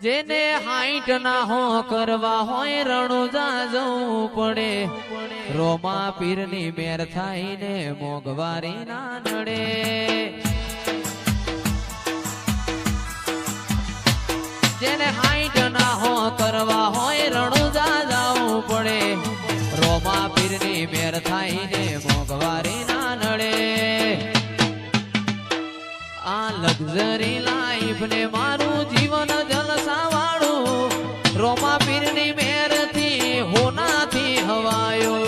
જેને હાઈટ ના હો કરવા હોય રણુજા જવું પડે રોમા પીરની મેર થાય ને મોંઘવારી ના નડે જેને હાઈટ ના હો કરવા હોય રણુજા જવું પડે રોમા પીરની મેર થાય ને મોંઘવારી ના નડે આ લક્ઝરી લાઈફ ને મારું જીવન જલસા વાળું રોમા પીરની મેર થી હોનાથી હવાયો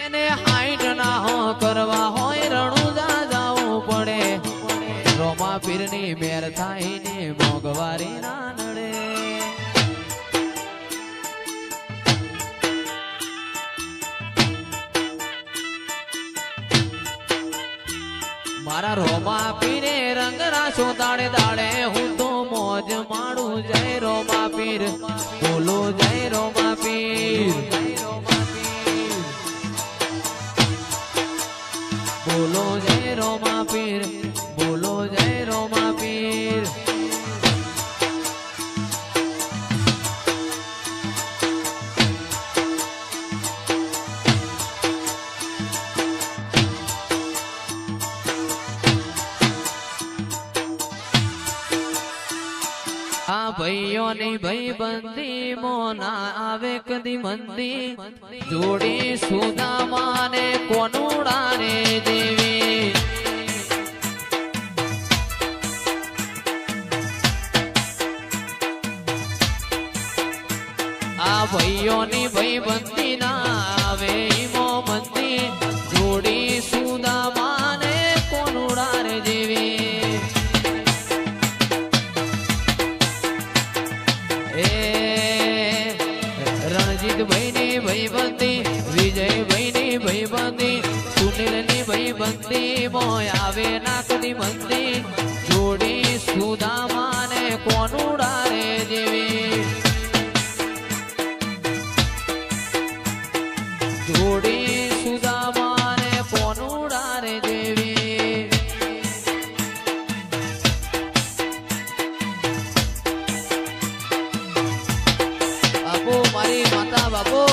એને હાઈટ ના હો કરવા હોય રણુજા જવું પડે રોમા પીરની મેર થાય ને મોંઘવારી ના નડે મારા રોમા પીરે રંગ રાશો દાડે દાડે હું તો મોજ માણું જય રોમા પીર બોલો જય રોમા પીર બોલો જય રોમા પીર બોલો જય રોમા પીર આ ભાઈઓની ભાઈબંધી મોના આવે કદી મંદી જોડી સુદામા ને કોનુડા રે દેવી આ ભાઈઓની ભાઈબંધી ના આવે ઈમો મંદી જોડી સુદામા ને કોનુડા રે દેવી ભાઈબંધી વિજયભાઈની ભાઈબંધી સુનિલની ભાઈબંધી મોય આવે નાકની મંદી જોડી સુદામા ને કોનુડા રે જેવી જોડી સુદામા ને કોનુડા રે જેવી બાપુ મારી માતા બાપુ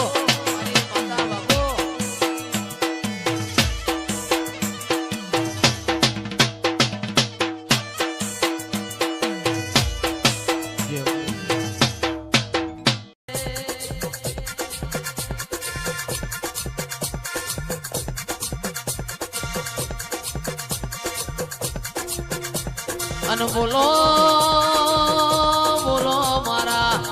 અન બોલો બોલો મારા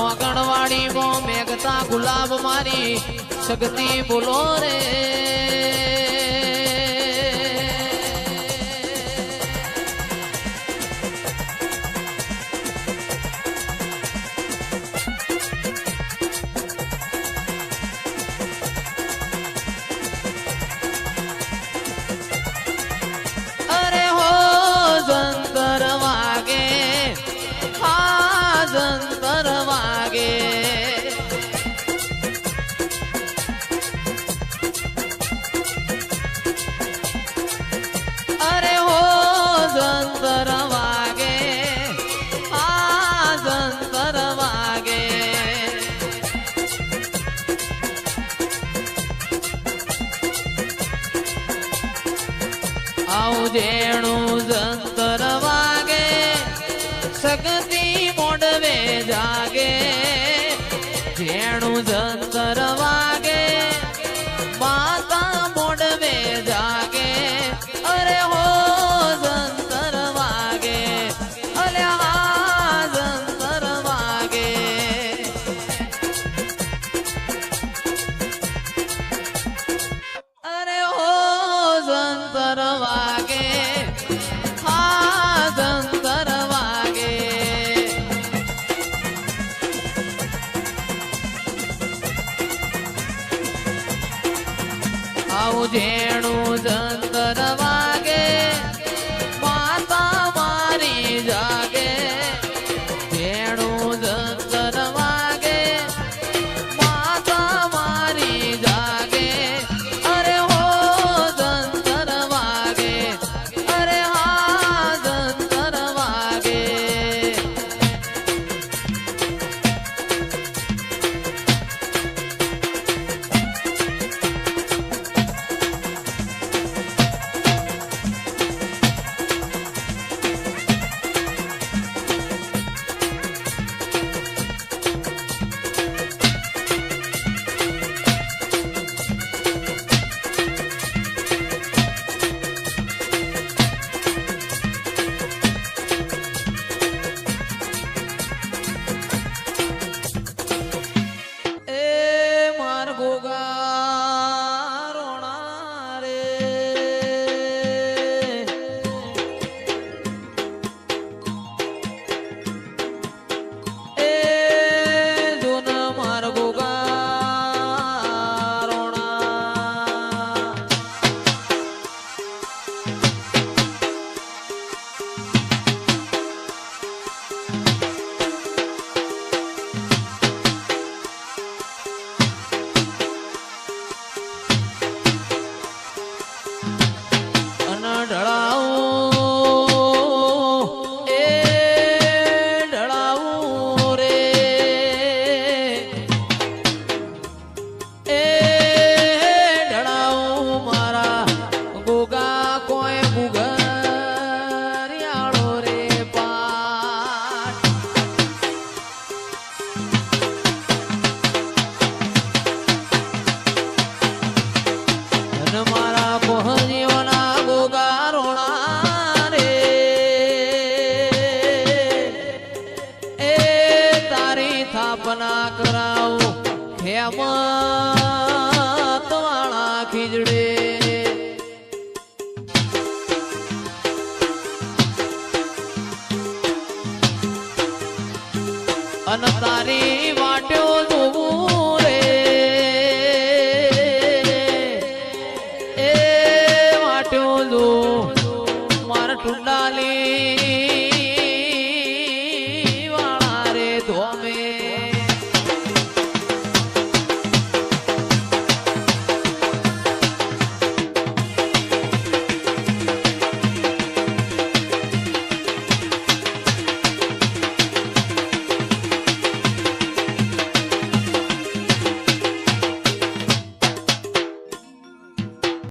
ઓગણવાડી મો મેઘતા ગુલાબ મારી શક્તિ બોલો રે જેણું જંતર વાગે શક્તિ મોડવે જાગે જેણું જંતર વાગે માતા મોડવે જાગે અરે હો જંતર વાગે અરે હા જંતર વાગે અરે હો જંતર વાગે ઢળાવું એ ઢળાવું રે એ ઢળાવું મારા ગોગા કોઈ ગુગરિયાળો રે પાટ અને મારા પહોંચીઓના ગોગારોણા રે એ તારી થાપના કરાવું ખેમત વાળા ખીજડે અને તારી વાટ્યો જોવું રે એ વાટ્યો જો મારા ટુંડાલી